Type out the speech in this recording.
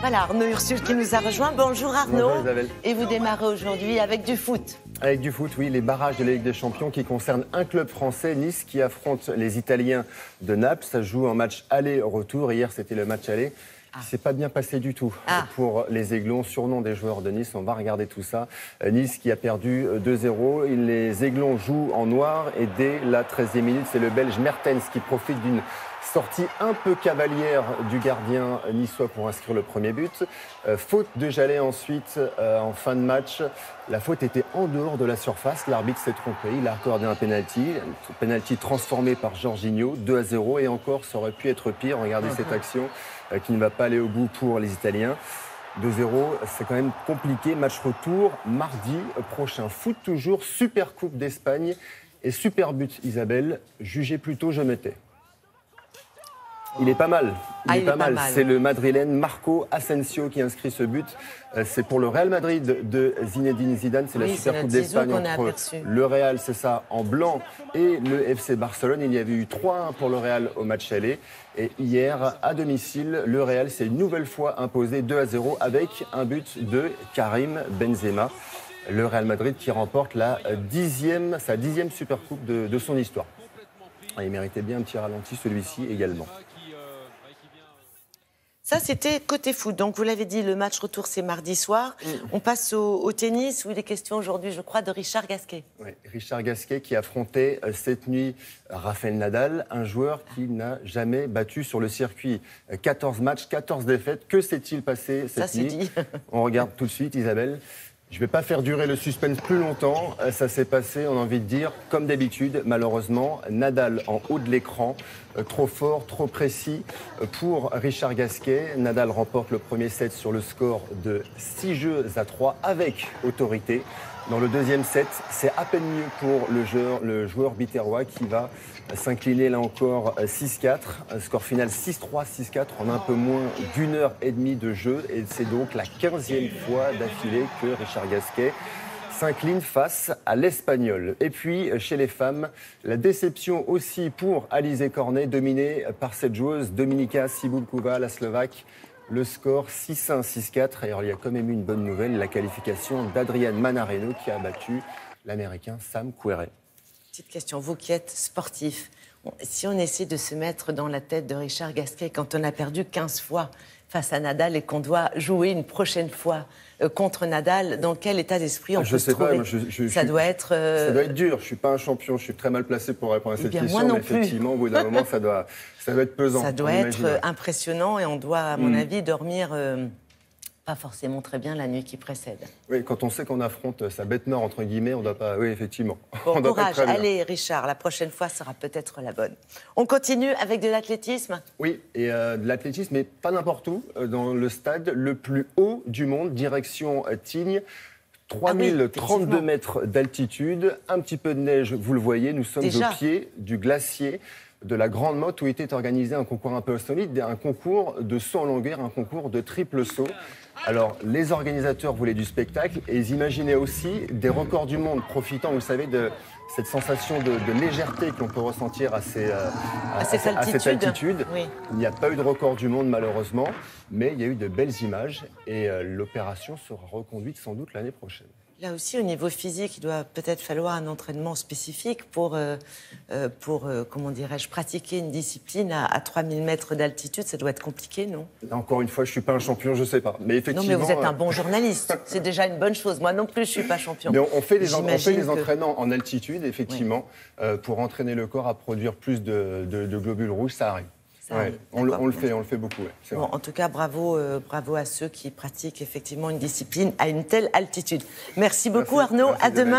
Voilà, Arnaud Ursule qui nous a rejoint. Bonjour Arnaud. Bonjour Isabelle. Et vous démarrez aujourd'hui avec du foot. Avec du foot, oui, les barrages de la Ligue des Champions qui concernent un club français, Nice, qui affronte les Italiens de Naples. Ça se joue en match aller-retour. Hier, c'était le match aller. Qui ne s'est pas bien passé du tout pour les Aiglons, surnom des joueurs de Nice. On va regarder tout ça. Nice qui a perdu 2-0. Les Aiglons jouent en noir et dès la 13e minute, c'est le Belge Mertens qui profite d'une sortie un peu cavalière du gardien niçois pour inscrire le premier but. Faute de Jallet ensuite en fin de match. La faute était en dehors de la surface. L'arbitre s'est trompé. Il a accordé un penalty transformé par Jorginho, 2-0. Et encore, ça aurait pu être pire. Regardez cette action qui ne va pas aller au bout pour les Italiens. 2-0, c'est quand même compliqué. Match retour mardi prochain. Foot toujours, Super Coupe d'Espagne et super but, Isabelle. Jugez plutôt, je mettais. Il est pas mal. Il est pas mal. C'est le Madrilène Marco Asensio qui inscrit ce but. C'est pour le Real Madrid de Zinedine Zidane. C'est la Super Coupe d'Espagne entre le Real, c'est ça, en blanc, et le FC Barcelone. Il y avait eu 3-1 pour le Real au match aller. Et hier, à domicile, le Real s'est une nouvelle fois imposé 2-0 avec un but de Karim Benzema. Le Real Madrid qui remporte sa 10e Super Coupe de son histoire. Il méritait bien un petit ralenti, celui-ci également. Ça, c'était côté foot. Donc, vous l'avez dit, le match retour, c'est mardi soir. On passe au tennis, où il est question aujourd'hui, je crois, de Richard Gasquet. Oui, Richard Gasquet qui affrontait cette nuit Rafael Nadal, un joueur qui n'a jamais battu sur le circuit. 14 matchs, 14 défaites. Que s'est-il passé cette nuit ? Dit. On regarde tout de suite, Isabelle. Je ne vais pas faire durer le suspense plus longtemps. Ça s'est passé, on a envie de dire, comme d'habitude, malheureusement. Nadal en haut de l'écran, trop fort, trop précis pour Richard Gasquet. Nadal remporte le premier set sur le score de 6-3 avec autorité. Dans le deuxième set, c'est à peine mieux pour le joueur biterrois qui va s'incliner là encore 6-4. Score final 6-3, 6-4 en un peu moins d'une heure et demie de jeu. Et c'est donc la 15e fois d'affilée que Richard Gasquet s'incline face à l'Espagnol. Et puis, chez les femmes, la déception aussi pour Alizé Cornet, dominée par cette joueuse Dominika Cibulkova, la Slovaque. Le score 6-1, 6-4. Alors, il y a quand même eu une bonne nouvelle, la qualification d'Adrián Manarino qui a battu l'Américain Sam Querrey. Petite question, vous qui êtes sportif, si on essaie de se mettre dans la tête de Richard Gasquet quand on a perdu 15 fois face à Nadal et qu'on doit jouer une prochaine fois contre Nadal, dans quel état d'esprit on peut se trouver ? Ça doit être dur. Je ne suis pas un champion, je suis très mal placé pour répondre à cette question. Moi non mais effectivement, au bout d'un moment, ça doit être pesant. Ça doit être impressionnant et on doit, à mon avis, dormir pas forcément très bien la nuit qui précède. Oui, quand on sait qu'on affronte sa bête noire, entre guillemets, on ne doit pas... Oui, effectivement. Bon courage. Allez, Richard, la prochaine fois sera peut-être la bonne. On continue avec de l'athlétisme ? Oui, et de l'athlétisme, mais pas n'importe où, dans le stade le plus haut du monde, direction Tignes. 3032 mètres d'altitude, un petit peu de neige, vous le voyez, nous sommes au pied du glacier de la Grande Motte où était organisé un concours un peu solide, un concours de saut en longueur, un concours de triple saut. Alors, les organisateurs voulaient du spectacle et ils imaginaient aussi des records du monde, profitant, vous savez, de cette sensation de légèreté qu'on peut ressentir à cette altitude. Oui. Il n'y a pas eu de record du monde, malheureusement, mais il y a eu de belles images et l'opération sera reconduite sans doute l'année prochaine. Là aussi, au niveau physique, il doit peut-être falloir un entraînement spécifique pour comment dirais-je, pratiquer une discipline à 3000 mètres d'altitude. Ça doit être compliqué, non ? Encore une fois, je ne suis pas un champion, je ne sais pas. Mais effectivement, non, mais vous êtes un bon journaliste. C'est déjà une bonne chose. Moi non plus, je ne suis pas champion. Mais on fait des entraînements en altitude, effectivement, pour entraîner le corps à produire plus de globules rouges. Ça arrive. On le fait beaucoup. Ouais, en tout cas, bravo à ceux qui pratiquent effectivement une discipline à une telle altitude. Merci beaucoup, Arnaud. À demain.